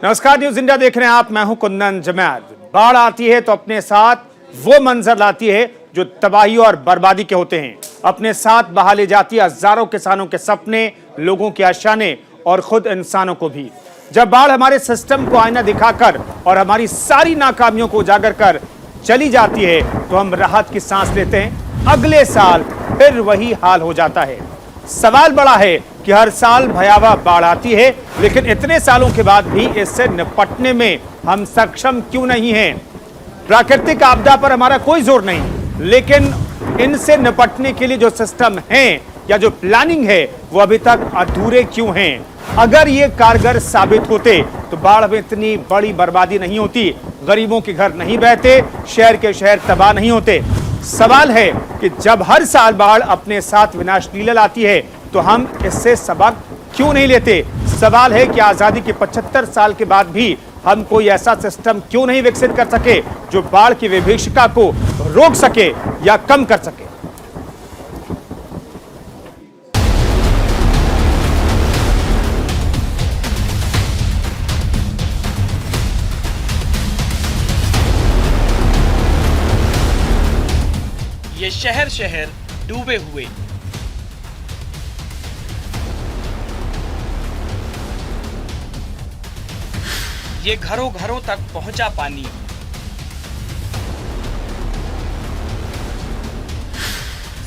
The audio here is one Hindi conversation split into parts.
नमस्कार, न्यूज इंडिया देख रहे हैं आप। मैं हूं कुंदन जमैद। बाढ़ आती है तो अपने साथ वो मंजर लाती है जो तबाही और बर्बादी के होते हैं। अपने साथ बहा ले जाती है हजारों किसानों के सपने, लोगों के आशाएं और खुद इंसानों को भी। जब बाढ़ हमारे सिस्टम को आईना दिखाकर और हमारी सारी नाकामियों को उजागर कर चली जाती है तो हम राहत की सांस लेते हैं। अगले साल फिर वही हाल हो जाता है। सवाल बड़ा है कि हर साल भयावह बाढ़ आती है, लेकिन इतने सालों के बाद भी इससे निपटने में हम सक्षम क्यों नहीं हैं? प्राकृतिक आपदा पर हमारा कोई जोर नहीं, लेकिन इनसे निपटने के लिए जो सिस्टम हैं या जो प्लानिंग है वो अभी तक अधूरे क्यों हैं? अगर ये कारगर साबित होते तो बाढ़ में इतनी बड़ी बर्बादी नहीं होती, गरीबों के घर नहीं बहते, शहर के शहर तबाह नहीं होते। सवाल है कि जब हर साल बाढ़ अपने साथ विनाश लीला लाती है तो हम इससे सबक क्यों नहीं लेते? सवाल है कि आजादी के 75 साल के बाद भी हम कोई ऐसा सिस्टम क्यों नहीं विकसित कर सके जो बाढ़ की विभीषिका को रोक सके या कम कर सके। ये शहर शहर डूबे हुए, ये घरों घरों तक पहुंचा पानी।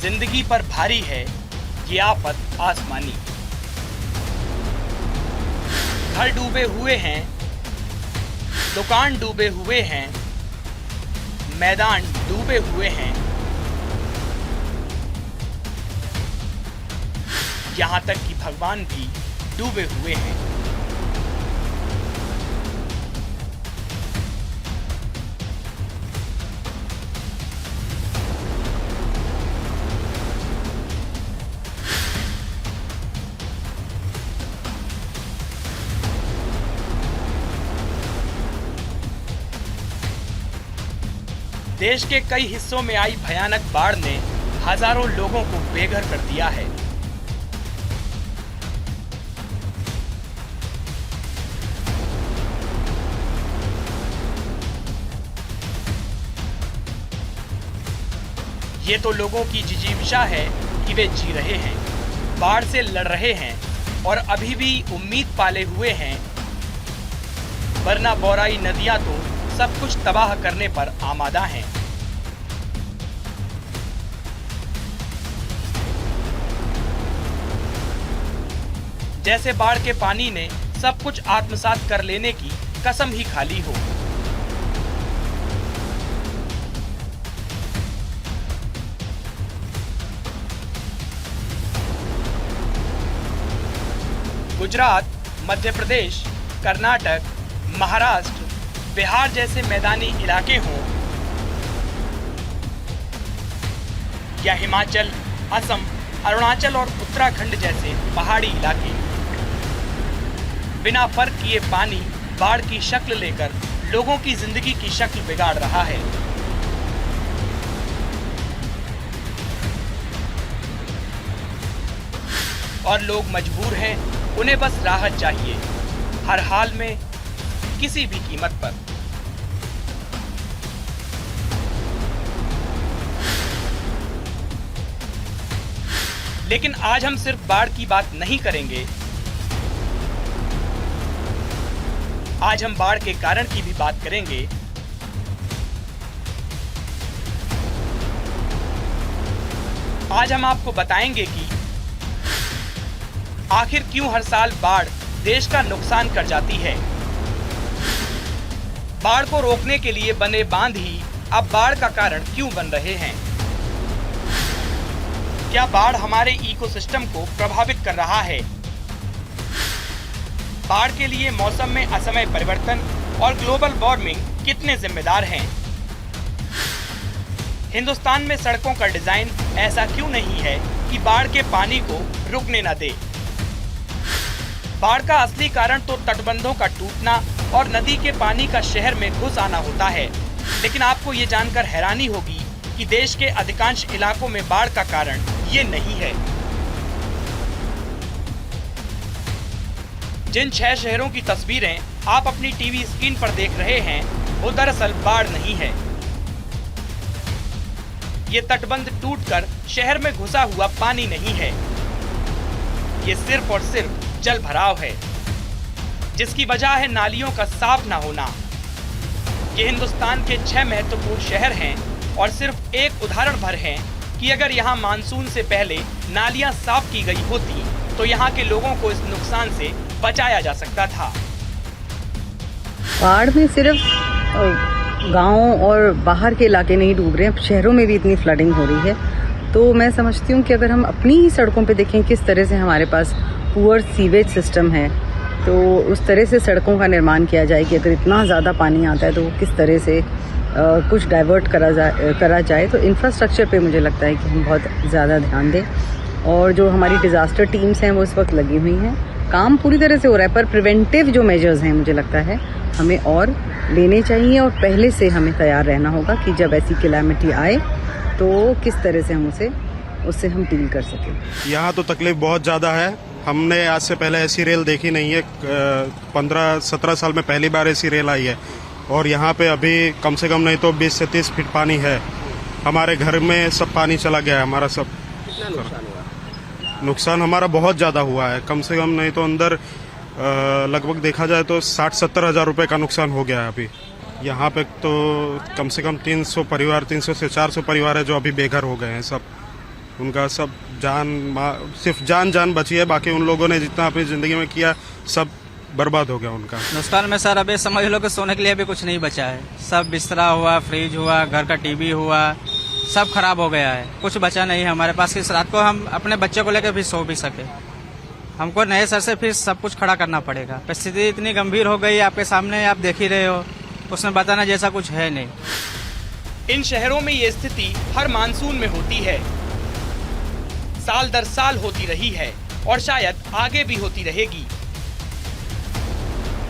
जिंदगी पर भारी है ये आफत आसमानी। घर डूबे हुए हैं, दुकान डूबे हुए हैं, मैदान डूबे हुए हैं, यहां तक कि भगवान भी डूबे हुए हैं। देश के कई हिस्सों में आई भयानक बाढ़ ने हजारों लोगों को बेघर कर दिया है। ये तो लोगों की जिजीविषा है कि वे जी रहे हैं, बाढ़ से लड़ रहे हैं और अभी भी उम्मीद पाले हुए हैं, वरना बौराई नदियां तो सब कुछ तबाह करने पर आमादा हैं। जैसे बाढ़ के पानी ने सब कुछ आत्मसात कर लेने की कसम ही खा ली हो। गुजरात, मध्य प्रदेश, कर्नाटक, महाराष्ट्र, बिहार जैसे मैदानी इलाके हों या हिमाचल, असम, अरुणाचल और उत्तराखंड जैसे पहाड़ी इलाके, बिना फर्क किए पानी बाढ़ की शक्ल लेकर लोगों की जिंदगी की शक्ल बिगाड़ रहा है। और लोग मजबूर हैं, उन्हें बस राहत चाहिए, हर हाल में, किसी भी कीमत पर। लेकिन आज हम सिर्फ बाढ़ की बात नहीं करेंगे, आज हम बाढ़ के कारण की भी बात करेंगे। आज हम आपको बताएंगे कि आखिर क्यों हर साल बाढ़ देश का नुकसान कर जाती है। बाढ़ को रोकने के लिए बने बांध ही अब बाढ़ का कारण क्यों बन रहे हैं। क्या बाढ़ हमारे इकोसिस्टम को प्रभावित कर रहा है। बाढ़ के लिए मौसम में असमय परिवर्तन और ग्लोबल वार्मिंग कितने जिम्मेदार हैं। हिंदुस्तान में सड़कों का डिजाइन ऐसा क्यों नहीं है कि बाढ़ के पानी को रुकने न दे। बाढ़ का असली कारण तो तटबंधों का टूटना और नदी के पानी का शहर में घुस आना होता है, लेकिन आपको ये जानकर हैरानी होगी कि देश के अधिकांश इलाकों में बाढ़ का कारण ये नहीं है। जिन 6 शहरों की तस्वीरें आप अपनी टीवी स्क्रीन पर देख रहे हैं वो दरअसल बाढ़ नहीं है। ये तटबंध टूटकर शहर में घुसा हुआ पानी नहीं है, ये सिर्फ और सिर्फ जल भराव है, जिसकी वजह है नालियों का साफ ना होना। ये हिंदुस्तान के 6 महत्वपूर्ण शहर हैं और सिर्फ एक उदाहरण भर हैं कि अगर यहाँ मानसून से पहले नालियां साफ की गई होती तो यहाँ के लोगों को इस नुकसान से बचाया जा सकता था। बाढ़ में सिर्फ गांव और बाहर के इलाके नहीं डूब रहे हैं, शहरों में भी इतनी फ्लडिंग हो रही है। तो मैं समझती हूँ कि अगर हम अपनी ही सड़कों पे देखें किस तरह से हमारे पास पुअर सीवेज सिस्टम है, तो उस तरह से सड़कों का निर्माण किया जाए कि अगर इतना ज़्यादा पानी आता है तो वो किस तरह से कुछ डाइवर्ट करा जाए। तो इंफ्रास्ट्रक्चर पे मुझे लगता है कि हम बहुत ज़्यादा ध्यान दें, और जो हमारी डिज़ास्टर टीम्स हैं वो इस वक्त लगी हुई हैं, काम पूरी तरह से हो रहा है, पर प्रिवेंटिव जो मेजर्स हैं मुझे लगता है हमें और लेने चाहिए, और पहले से हमें तैयार रहना होगा कि जब ऐसी कैलामिटी आए तो किस तरह से हम उससे हम डील कर सकें। यहाँ तो तकलीफ बहुत ज़्यादा है। हमने आज से पहले ऐसी रेल देखी नहीं है, 15-17 साल में पहली बार ऐसी रेल आई है, और यहाँ पे अभी कम से कम नहीं तो 20 से 30 फीट पानी है। हमारे घर में सब पानी चला गया है, हमारा सब। कितना नुकसान हुआ? नुकसान हमारा बहुत ज़्यादा हुआ है, कम से कम नहीं तो अंदर लगभग देखा जाए तो 60-70 हज़ार रुपये का नुकसान हो गया है अभी। यहाँ पे तो कम से कम 300 परिवार, 300 से 400 परिवार है जो अभी बेघर हो गए हैं। सब उनका सब सिर्फ जान बची है, बाकी उन लोगों ने जितना अपनी ज़िंदगी में किया सब बर्बाद हो गया उनका। नुकसान में सर अभी समझ लो कि सोने के लिए अभी कुछ नहीं बचा है। सब बिस्तरा हुआ, फ्रिज हुआ, घर का टीवी हुआ, सब खराब हो गया है, कुछ बचा नहीं है हमारे पास कि इस रात को हम अपने बच्चे को लेकर भी सो भी सके। हमको नए सर से फिर सब कुछ खड़ा करना पड़ेगा। परिस्थिति इतनी गंभीर हो गई, आपके सामने आप देख ही रहे हो, उसमें बताना जैसा कुछ है नहीं। इन शहरों में ये स्थिति हर मानसून में होती है, साल दर साल होती रही है और शायद आगे भी होती रहेगी।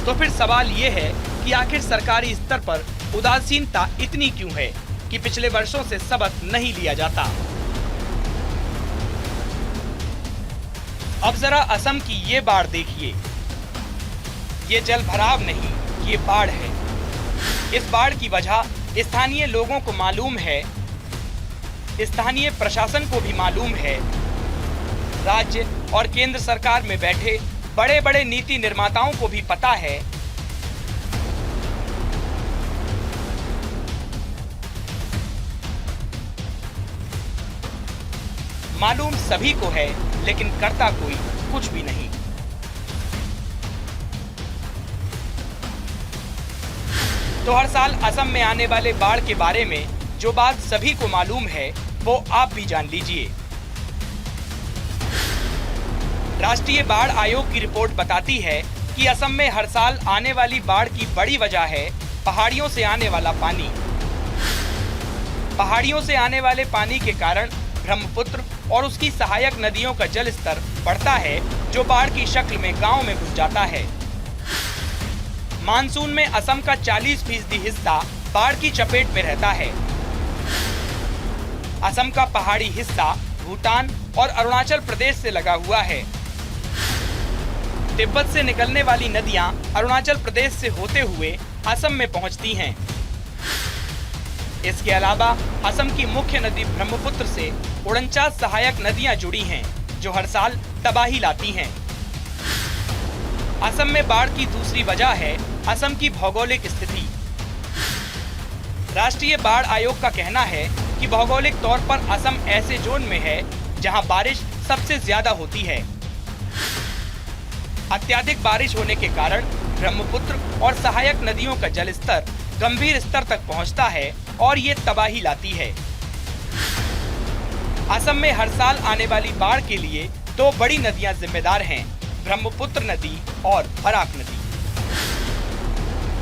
तो फिर सवाल ये है कि आखिर सरकारी स्तर पर उदासीनता इतनी क्यों है कि पिछले वर्षों से सबक नहीं लिया जाता। अब जरा असम की ये बाढ़ देखिए। ये जल भराव नहीं, ये बाढ़ है। इस बाढ़ की वजह स्थानीय लोगों को मालूम है, स्थानीय प्रशासन को भी मालूम है, राज्य और केंद्र सरकार में बैठे बड़े बड़े नीति निर्माताओं को भी पता है। मालूम सभी को है, लेकिन करता कोई कुछ भी नहीं। तो हर साल असम में आने वाले बाढ़ के बारे में जो बात सभी को मालूम है वो आप भी जान लीजिए। राष्ट्रीय बाढ़ आयोग की रिपोर्ट बताती है कि असम में हर साल आने वाली बाढ़ की बड़ी वजह है पहाड़ियों से आने वाला पानी। पहाड़ियों से आने वाले पानी के कारण ब्रह्मपुत्र और उसकी सहायक नदियों का जल स्तर बढ़ता है, जो बाढ़ की शक्ल में गांव में घुस जाता है। मानसून में असम का 40% हिस्सा बाढ़ की चपेट में रहता है। असम का पहाड़ी हिस्सा भूटान और अरुणाचल प्रदेश से लगा हुआ है। तिब्बत से निकलने वाली नदियां अरुणाचल प्रदेश से होते हुए असम में पहुंचती हैं। इसके अलावा असम की मुख्य नदी ब्रह्मपुत्र से 49 सहायक नदियां जुड़ी हैं, जो हर साल तबाही लाती हैं। असम में बाढ़ की दूसरी वजह है असम की भौगोलिक स्थिति। राष्ट्रीय बाढ़ आयोग का कहना है कि भौगोलिक तौर पर असम ऐसे जोन में है जहां बारिश सबसे ज्यादा होती है। अत्यधिक बारिश होने के कारण ब्रह्मपुत्र और सहायक नदियों का जलस्तर गंभीर स्तर तक पहुंचता है और ये तबाही लाती है। असम में हर साल आने वाली बाढ़ के लिए 2 बड़ी नदियां जिम्मेदार हैं, ब्रह्मपुत्र नदी और बराक नदी।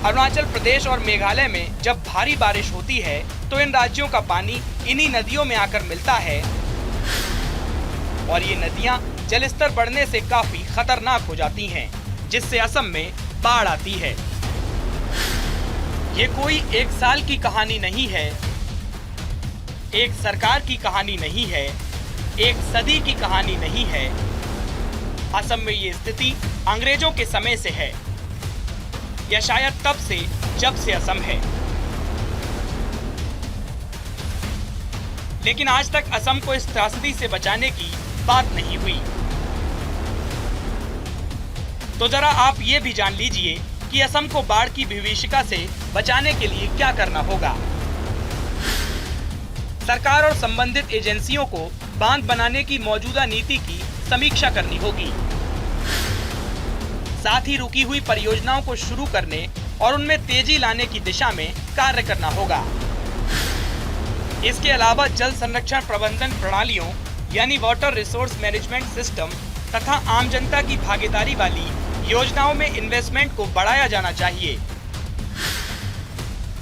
अरुणाचल प्रदेश और मेघालय में जब भारी बारिश होती है तो इन राज्यों का पानी इन्हीं नदियों में आकर मिलता है और ये नदियां जलस्तर बढ़ने से काफी खतरनाक हो जाती हैं, जिससे असम में बाढ़ आती है। ये कोई एक साल की कहानी नहीं है, एक सरकार की कहानी नहीं है, एक सदी की कहानी नहीं है। असम में ये स्थिति अंग्रेजों के समय से है। या शायद तब से जब से असम है। लेकिन आज तक असम को इस त्रासदी से बचाने की बात नहीं हुई। तो जरा आप ये भी जान लीजिए कि असम को बाढ़ की विभीषिका से बचाने के लिए क्या करना होगा। सरकार और संबंधित एजेंसियों को बांध बनाने की मौजूदा नीति की समीक्षा करनी होगी। साथ ही रुकी हुई परियोजनाओं को शुरू करने और उनमें तेजी लाने की दिशा में कार्य करना होगा। इसके अलावा जल संरक्षण प्रबंधन प्रणालियों यानी वाटर रिसोर्स मैनेजमेंट सिस्टम तथा आम जनता की भागीदारी वाली योजनाओं में इन्वेस्टमेंट को बढ़ाया जाना चाहिए।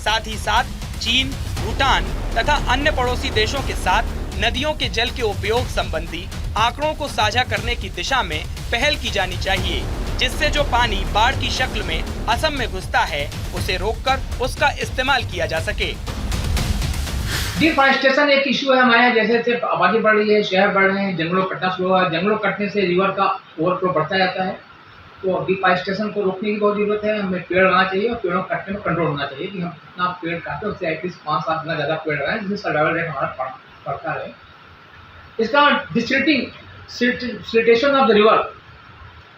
साथ ही साथ चीन, भूटान तथा अन्य पड़ोसी देशों के साथ नदियों के जल के उपयोग संबंधी आंकड़ों को साझा करने की दिशा में पहल की जानी चाहिए, जिससे जो पानी बाढ़ की शक्ल में असम में घुसता है उसे रोककर उसका इस्तेमाल किया जा सके। डिफॉरेस्टेशन एक इशू है हमारे यहाँ। जैसे जैसे आबादी बढ़ रही है, शहर बढ़ रहे हैं, जंगलों कटना शुरू हुआ है। जंगलों कटने से रिवर का ओवरफ्लो बढ़ता जाता है। तो डिफॉरेस्टेशन को रोकने की बहुत जरूरत है। हमें पेड़ लगाना चाहिए और पेड़ों कटने में कंट्रोल होना चाहिए कि हम कितना पेड़ काटें, उससे एटलीस्ट 5-7 गुना ज़्यादा पेड़ लगाएं, जिससे सर्वाइवल रेट हमारा बढ़ता है। इसका सिल्टेशन ऑफ द रिवर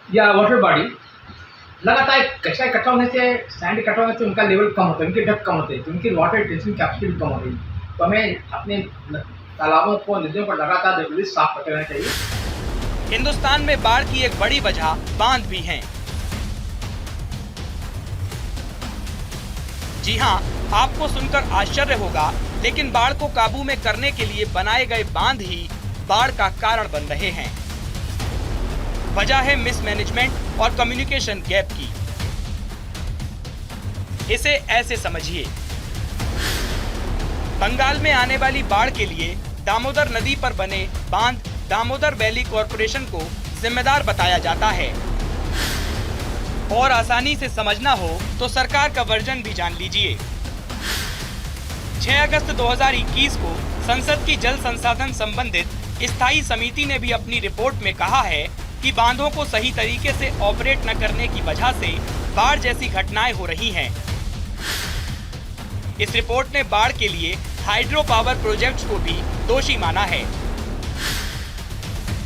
या वाटर बॉडी लगातार कचरा इकट्ठा होने से, सैंड इकट्ठा होने से उनका लेवल कम होता है, उनके डेप्थ कम होते हैं, तो उनकी वाटर रिटेंशन कैपेसिटी कम होती है। तो हमें अपने तालाबों को, नदियों को लगातार रेगुलरली साफ करते रहना चाहिए। हिंदुस्तान में बाढ़ की एक बड़ी वजह बांध भी हैं। जी हां, आपको सुनकर आश्चर्य होगा, लेकिन बाढ़ को काबू में करने के लिए बनाए गए बांध ही बाढ़ का कारण बन रहे हैं। वजह है मिसमैनेजमेंट और कम्युनिकेशन गैप की। इसे ऐसे समझिए, बंगाल में आने वाली बाढ़ के लिए दामोदर नदी पर बने बांध दामोदर वैली कॉरपोरेशन को जिम्मेदार बताया जाता है। और आसानी से समझना हो तो सरकार का वर्जन भी जान लीजिए। 6 अगस्त 2021 को संसद की जल संसाधन संबंधित स्थायी समिति ने भी अपनी रिपोर्ट में कहा है कि बांधों को सही तरीके से ऑपरेट न करने की वजह से बाढ़ जैसी घटनाएं हो रही हैं। इस रिपोर्ट ने बाढ़ के लिए हाइड्रो पावर प्रोजेक्ट्स को भी दोषी माना है।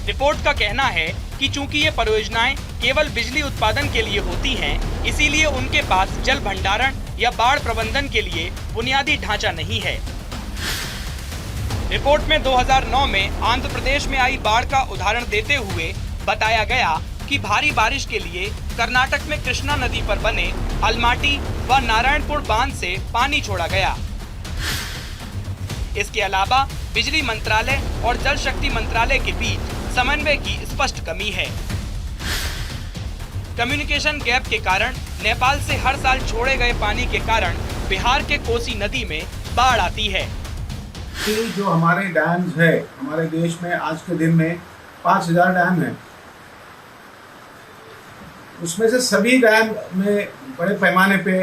रिपोर्ट का कहना है कि चूंकि ये परियोजनाएं केवल बिजली उत्पादन के लिए होती हैं, इसीलिए उनके पास जल भंडारण या बाढ़ प्रबंधन के लिए बुनियादी ढांचा नहीं है। रिपोर्ट में 2009 में आंध्र प्रदेश में आई बाढ़ का उदाहरण देते हुए बताया गया कि भारी बारिश के लिए कर्नाटक में कृष्णा नदी पर बने अलमाटी व नारायणपुर बांध से पानी छोड़ा गया। इसके अलावा बिजली मंत्रालय और जल शक्ति मंत्रालय के बीच समन्वय की स्पष्ट कमी है। कम्युनिकेशन गैप के कारण नेपाल से हर साल छोड़े गए पानी के कारण बिहार के कोसी नदी में बाढ़ आती है। जो हमारे डैम्स है, हमारे देश में आज के दिन में 5000 डैम है। उसमें से सभी डैम में बड़े पैमाने पे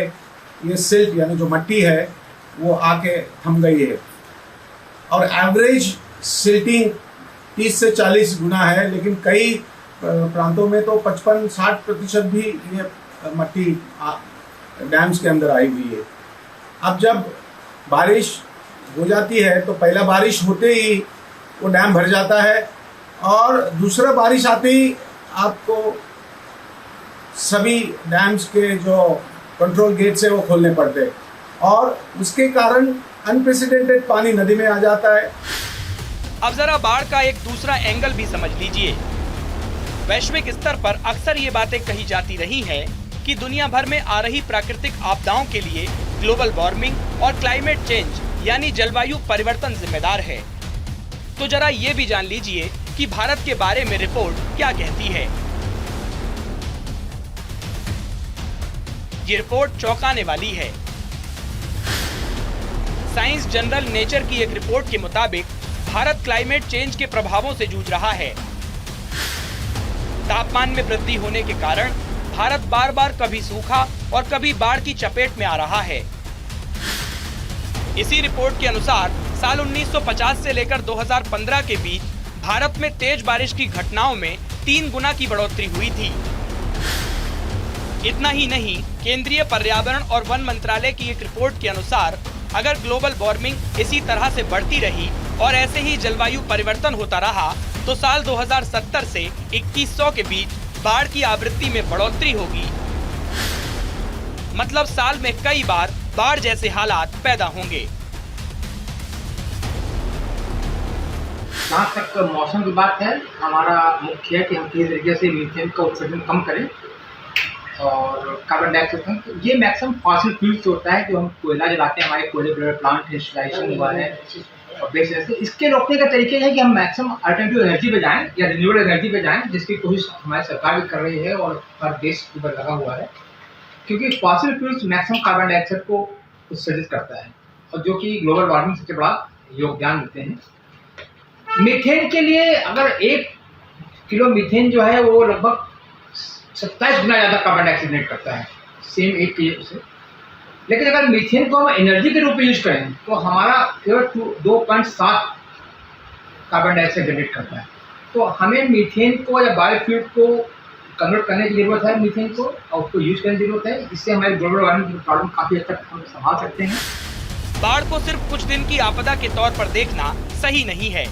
ये सिल्ट यानी जो मट्टी है वो आके थम गई है और एवरेज सिल्टिंग 30 से 40 गुना है, लेकिन कई प्रांतों में तो 55-60% भी ये मट्टी डैम्स के अंदर आई हुई है। अब जब बारिश हो जाती है तो पहला बारिश होते ही वो डैम भर जाता है और दूसरा बारिश आते ही आपको सभी डैम्स के जो कंट्रोल गेट्स है वो खोलने पड़ते हैं और उसके कारण अनप्रेसिडेंटेड पानी नदी में आ जाता है। अब जरा बाढ़ का एक दूसरा एंगल भी समझ लीजिए। वैश्विक स्तर पर अक्सर ये बातें कही जाती रही हैं कि दुनिया भर में आ रही प्राकृतिक आपदाओं के लिए ग्लोबल वार्मिंग और क्लाइमेट चेंज यानी जलवायु परिवर्तन जिम्मेदार है। तो जरा ये भी जान लीजिए कि भारत के बारे में रिपोर्ट क्या कहती है। ये रिपोर्ट चौंकाने वाली है। साइंस जर्नल नेचर की एक रिपोर्ट के मुताबिक भारत क्लाइमेट चेंज के प्रभावों से जूझ रहा है। तापमान में वृद्धि होने के कारण भारत बार बार कभी सूखा और कभी बाढ़ की चपेट में आ रहा है। इसी रिपोर्ट के अनुसार साल 1950 से लेकर 2015 के बीच भारत में तेज बारिश की घटनाओं में 3 गुना की बढ़ोतरी हुई थी। इतना ही नहीं, केंद्रीय पर्यावरण और वन मंत्रालय की एक रिपोर्ट के अनुसार अगर ग्लोबल वार्मिंग इसी तरह से बढ़ती रही और ऐसे ही जलवायु परिवर्तन होता रहा तो साल 2070 से 2100 के बीच बाढ़ की आवृत्ति में बढ़ोतरी होगी। मतलब साल में कई बार बाढ़ जैसे हालात पैदा होंगे। जहाँ तक मौसम की बात है, हमारा मुख्य है कि हम किस तरीके से मीथेन का उत्सर्जन कम करें और कार्बन डाइऑक्साइड। ये मैक्सिमम फॉसिल फ्यूल्स होता है जो हम कोयला जलाते हैं, हमारे कोयले प्लांट इंस्टॉलेशन हुआ है और बेस ऐसे। इसके रोकने का तरीके है कि हम मैक्सिमम अल्टरनेटिव एनर्जी पे जाएं या रिन्यूएबल एनर्जी पे जाएं, जिसकी कोशिश हमारी सरकार भी कर रही है और हर देश के ऊपर लगा हुआ है। क्योंकि fossil fuels maximum carbon dioxide को उत्सर्जित करता है और जो कि ग्लोबल वार्मिंग सबसे बड़ा योगदान देते हैं। मीथेन के लिए अगर 1 किलो मीथेन जो है वो लगभग 27 गुना ज़्यादा कार्बन डाइऑक्साइड जनरेट करता है सेम 1 किलो से। लेकिन अगर मीथेन को हम एनर्जी के रूप में यूज करें तो हमारा केवल 2.7 कार्बन डाइऑक्साइड जनरेट करता है। तो हमें मीथेन को या बायोफ्यूल को कन्वर्ट करने की जरूरत है, मीथेन को, और उसको यूज करने की जरूरत है। इससे हमारे ग्लोबल वार्मिंग की प्रॉब्लम काफ़ी हद तक हम संभाल सकते हैं। बाढ़ को सिर्फ कुछ दिन की आपदा के तौर पर देखना सही नहीं है,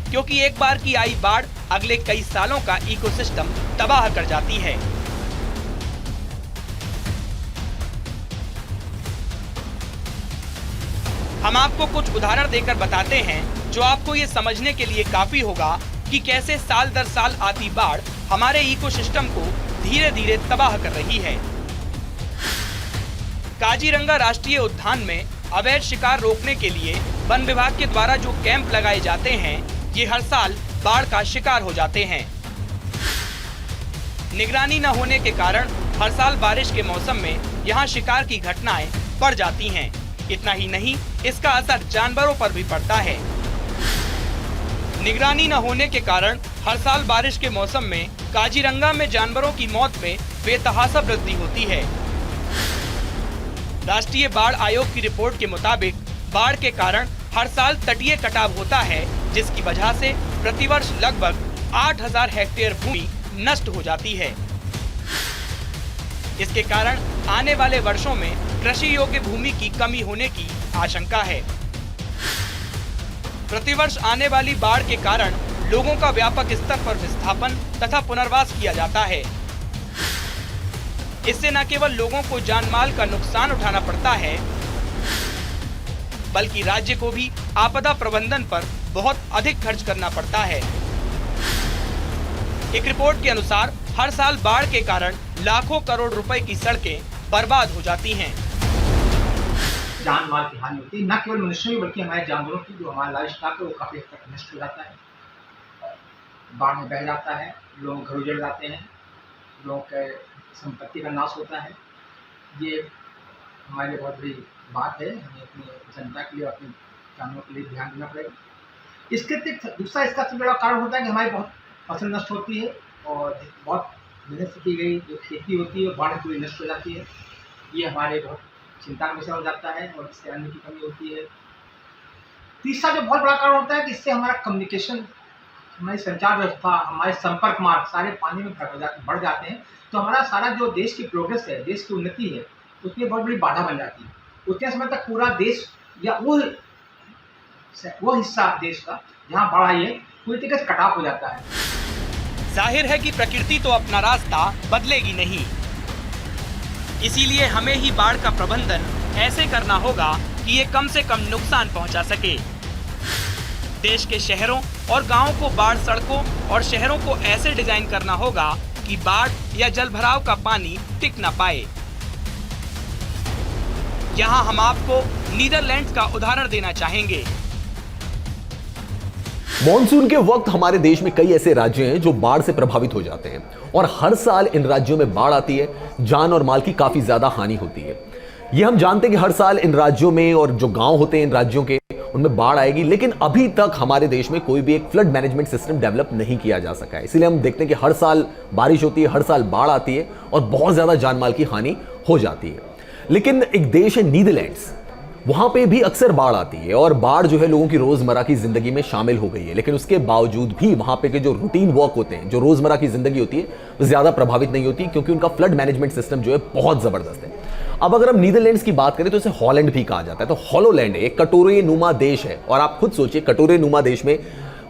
क्योंकि एक बार की आई बाढ़ अगले कई सालों का इकोसिस्टम तबाह कर जाती है। हम आपको कुछ उदाहरण देकर बताते हैं जो आपको ये समझने के लिए काफी होगा कि कैसे साल दर साल आती बाढ़ हमारे इकोसिस्टम को धीरे धीरे तबाह कर रही है। काजीरंगा राष्ट्रीय उद्यान में अवैध शिकार रोकने के लिए वन विभाग के द्वारा जो कैंप लगाए जाते हैं, ये हर साल बाढ़ का शिकार हो जाते हैं। निगरानी न होने के कारण हर साल बारिश के मौसम में यहाँ शिकार की घटनाएं बढ़ जाती हैं। इतना ही नहीं, इसका असर जानवरों पर भी पड़ता है। निगरानी न होने के कारण हर साल बारिश के मौसम में काजीरंगा में जानवरों की मौत में बेतहाशा वृद्धि होती है। राष्ट्रीय बाढ़ आयोग की रिपोर्ट के मुताबिक बाढ़ के कारण हर साल तटीय कटाव होता है, जिसकी वजह से प्रतिवर्ष लगभग 8000 हेक्टेयर भूमि नष्ट हो जाती है। इसके कारण आने वाले वर्षों में कृषि योग्य भूमि की कमी होने की आशंका है। प्रतिवर्ष आने वाली बाढ़ के कारण लोगों का व्यापक स्तर पर विस्थापन तथा पुनर्वास किया जाता है। इससे न केवल लोगों को जानमाल का नुकसान उठाना पड़ता है, बल्कि राज्य को भी आपदा प्रबंधन पर बहुत अधिक खर्च करना पड़ता है। एक रिपोर्ट के अनुसार हर साल बाढ़ के कारण लाखों करोड़ रुपए की सड़कें बर्बाद हो जाती हैं। जान माल की हानि होती है, न केवल मनुष्यों की बल्कि हमारे जानवरों की, जो हमारा लाइफ स्टॉक है वो काफी हद तक नष्ट हो जाता है, बाढ़ में बह जाता है, लोग घर उजड़ जाते हैं, लोगों के संपत्ति का नाश होता है। ये हमारे लिए बहुत बड़ी बात है। हमें अपनी जनता के लिए, अपने जानवरों के लिए ध्यान देना पड़ेगा। इसके दूसरा इसका सबसे बड़ा कारण होता है कि हमारी बहुत फसल नष्ट होती है और बहुत मेहनत से की गई जो खेती होती है बाढ़ में पूरी नष्ट हो जाती है। ये हमारे बहुत चिंता का विषय हो जाता है और इससे अन्न की कमी होती है। तीसरा जो बहुत बड़ा कारण होता है कि इससे हमारा कम्युनिकेशन, हमारी संचार व्यवस्था, हमारे संपर्क मार्ग सारे पानी में बढ़ जाते हैं। तो हमारा सारा जो देश की प्रोग्रेस है, देश की उन्नति है, उसमें बहुत बड़ी बाधा बन जाती है। उतने समय तक पूरा देश या वो हिस्सा देश का जहाँ बाढ़ आई है पूरी तरीके से कट ऑफ हो जाता है। जाहिर है कि प्रकृति तो अपना रास्ता बदलेगी नहीं, इसीलिए हमें ही बाढ़ का प्रबंधन ऐसे करना होगा कि ये कम से कम नुकसान पहुंचा सके। देश के शहरों और गांवों को बाढ़ सड़कों और शहरों को ऐसे डिजाइन करना होगा कि बाढ़ या जलभराव का पानी टिक न पाए। यहाँ हम आपको नीदरलैंड्स का उदाहरण देना चाहेंगे। मॉनसून के वक्त हमारे देश में कई ऐसे राज्य हैं जो बाढ़ से प्रभावित हो जाते हैं और हर साल इन राज्यों में बाढ़ आती है, जान और माल की काफी ज्यादा हानि होती है। ये हम जानते हैं कि हर साल इन राज्यों में और जो गांव होते हैं इन राज्यों के, उनमें बाढ़ आएगी, लेकिन अभी तक हमारे देश में कोई भी एक फ्लड मैनेजमेंट सिस्टम डेवलप नहीं किया जा सका है। इसलिए हम देखते हैं कि हर साल बारिश होती है, हर साल बाढ़ आती है और बहुत ज्यादा जान माल की हानि हो जाती है। लेकिन एक देश है नीदरलैंड्स, वहां पे भी अक्सर बाढ़ आती है और बाढ़ जो है लोगों की रोजमर्रा की जिंदगी में शामिल हो गई है, लेकिन उसके बावजूद भी वहां पे के जो रूटीन वर्क होते हैं, जो रोजमर्रा की जिंदगी होती है, वो ज्यादा प्रभावित नहीं होती क्योंकि उनका फ्लड मैनेजमेंट सिस्टम जो है बहुत जबरदस्त है। अब अगर हम नीदरलैंड्स की बात करें तो इसे हॉलैंड भी कहा जाता है। तो हॉलोलैंड एक कटोरे नुमा देश है और आप खुद सोचिए कटोरे नुमा देश में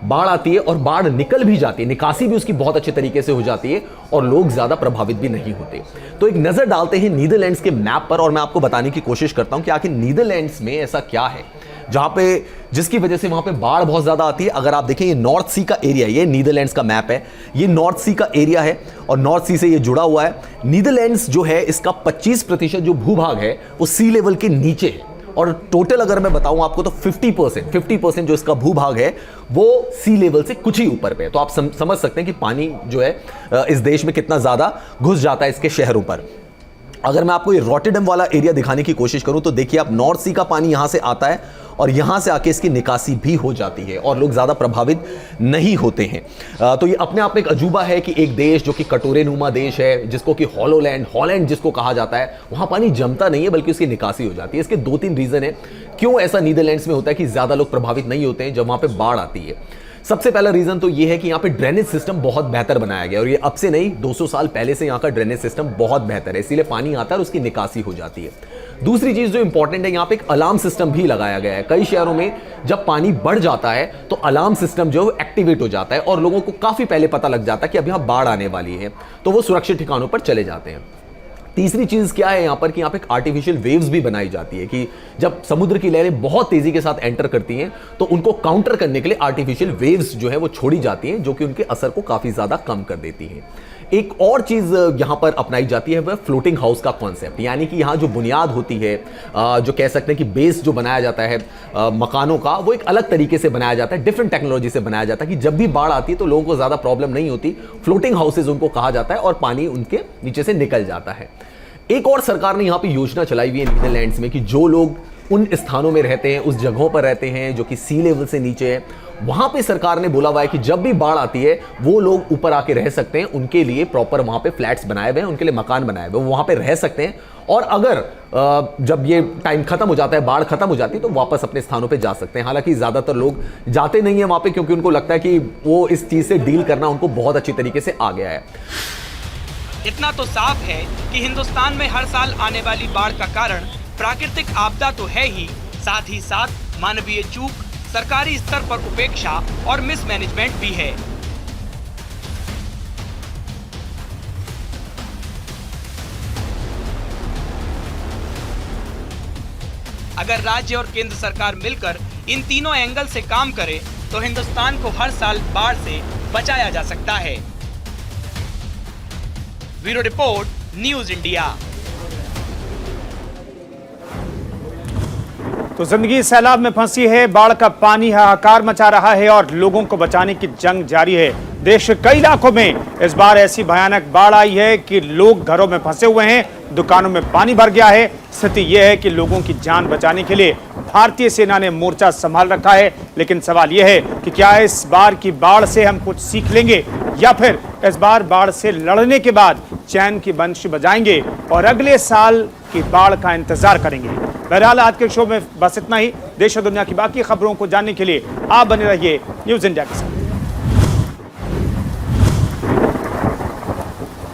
बाढ़ आती है और बाढ़ निकल भी जाती है, निकासी भी उसकी बहुत अच्छे तरीके से हो जाती है और लोग ज्यादा प्रभावित भी नहीं होते। तो एक नजर डालते हैं नीदरलैंड्स के मैप पर और मैं आपको बताने की कोशिश करता हूं कि आखिर नीदरलैंड्स में ऐसा क्या है जहां पे जिसकी वजह से वहां पे बाढ़ बहुत ज्यादा आती है। अगर आप देखें ये नॉर्थ सी का एरिया, ये नीदरलैंड्स का मैप है, ये नॉर्थ सी का एरिया है और नॉर्थ सी से ये जुड़ा हुआ है। नीदरलैंड्स जो है इसका 25% जो भूभाग है वो सी लेवल के नीचे है और टोटल अगर मैं बताऊं आपको तो 50% जो इसका भूभाग है वो सी लेवल से कुछ ही ऊपर पे है। तो आप समझ सकते हैं कि पानी जो है इस देश में कितना ज्यादा घुस जाता है इसके शहरों पर। अगर मैं आपको ये रॉटरडैम वाला एरिया दिखाने की कोशिश करूं तो देखिए आप नॉर्थ सी का पानी यहां से आता है और यहां से आके इसकी निकासी भी हो जाती है और लोग ज्यादा प्रभावित नहीं होते हैं। तो ये अपने आप में एक अजूबा है कि एक देश जो कि कटोरे नुमा देश है, जिसको कि हॉलैंड जिसको कहा जाता है, वहां पानी जमता नहीं है बल्कि उसकी निकासी हो जाती है। इसके 2-3 रीजन है क्यों ऐसा नीदरलैंड्स में होता है कि ज्यादा लोग प्रभावित नहीं होते हैं जब वहां पे बाढ़ आती है। सबसे पहला रीजन तो यह है कि यहां पे ड्रेनेज सिस्टम बहुत बेहतर बनाया गया और ये अब से नहीं 200 साल पहले से यहां का ड्रेनेज सिस्टम बहुत बेहतर है, इसीलिए पानी आता है और उसकी निकासी हो जाती है। दूसरी चीज जो इंपॉर्टेंट है, यहां पे एक अलार्म सिस्टम भी लगाया गया है। कई शहरों में जब पानी बढ़ जाता है तो अलार्म सिस्टम जो है एक्टिवेट हो जाता है और लोगों को काफी पहले पता लग जाता है कि अब यहां बाढ़ आने वाली है, तो वो सुरक्षित ठिकानों पर चले जाते हैं। तीसरी चीज क्या है यहां पर कि यहां पे एक आर्टिफिशियल वेव्स भी बनाई जाती है कि जब समुद्र की लहरें बहुत तेजी के साथ एंटर करती हैं तो उनको काउंटर करने के लिए आर्टिफिशियल वेव्स जो है वो छोड़ी जाती हैं, जो कि उनके असर को काफी ज्यादा कम कर देती हैं। एक और चीज यहां पर अपनाई जाती है वह फ्लोटिंग हाउस का कॉन्सेप्ट, यानी कि यहां जो बुनियाद होती है, जो कह सकते हैं कि बेस जो बनाया जाता है मकानों का, वो एक अलग तरीके से बनाया जाता है, डिफरेंट टेक्नोलॉजी से बनाया जाता है कि जब भी बाढ़ आती है तो लोगों को ज्यादा प्रॉब्लम नहीं होती। फ्लोटिंग हाउसेज उनको कहा जाता है और पानी उनके नीचे से निकल जाता है। एक और सरकार ने यहां पे योजना चलाई हुई है नीदरलैंड्स में कि जो लोग उन स्थानों में रहते हैं, उस जगहों पर रहते हैं जो कि सी लेवल से नीचे है, वहां पे सरकार ने बोला हुआ है कि जब भी बाढ़ आती है वो लोग ऊपर आके रह सकते हैं। उनके लिए प्रॉपर वहां पे फ्लैट्स बनाए हुए हैं, उनके लिए मकान बनाए हुए हैं, वो वहां पे रह सकते हैं और अगर जब ये टाइम खत्म हो जाता है, बाढ़ खत्म हो जाती है, तो वापस अपने स्थानों पे जा सकते हैं। हालांकि ज्यादातर लोग जाते नहीं है वहां पे क्योंकि उनको लगता है कि वो इस चीज से डील करना उनको बहुत अच्छी तरीके से आ गया है। इतना तो साफ है कि हिंदुस्तान में हर साल आने वाली बाढ़ का कारण प्राकृतिक आपदा तो है ही, साथ ही साथ मानवीय चूक, सरकारी स्तर पर उपेक्षा और मिसमैनेजमेंट भी है। अगर राज्य और केंद्र सरकार मिलकर इन तीनों एंगल से काम करे तो हिंदुस्तान को हर साल बाढ़ से बचाया जा सकता है। Bureau report, news India. तो जिंदगी सैलाब में फंसी है, बाढ़ का पानी हाहाकार मचा रहा है और लोगों को बचाने की जंग जारी है। देश के कई इलाकों में इस बार ऐसी भयानक बाढ़ आई है कि लोग घरों में फंसे हुए हैं, दुकानों में पानी भर गया है। स्थिति यह है कि लोगों की जान बचाने के लिए भारतीय सेना ने मोर्चा संभाल रखा है, लेकिन सवाल यह है कि क्या इस बार की बाढ़ से हम कुछ सीख लेंगे या फिर इस बार बाढ़ से लड़ने के बाद चैन की बंशी बजाएंगे और अगले साल की बाढ़ का इंतजार करेंगे। बहरहाल आज के शो में बस इतना ही। देश और दुनिया की बाकी खबरों को जानने के लिए आप बने रहिए न्यूज इंडिया के साथ।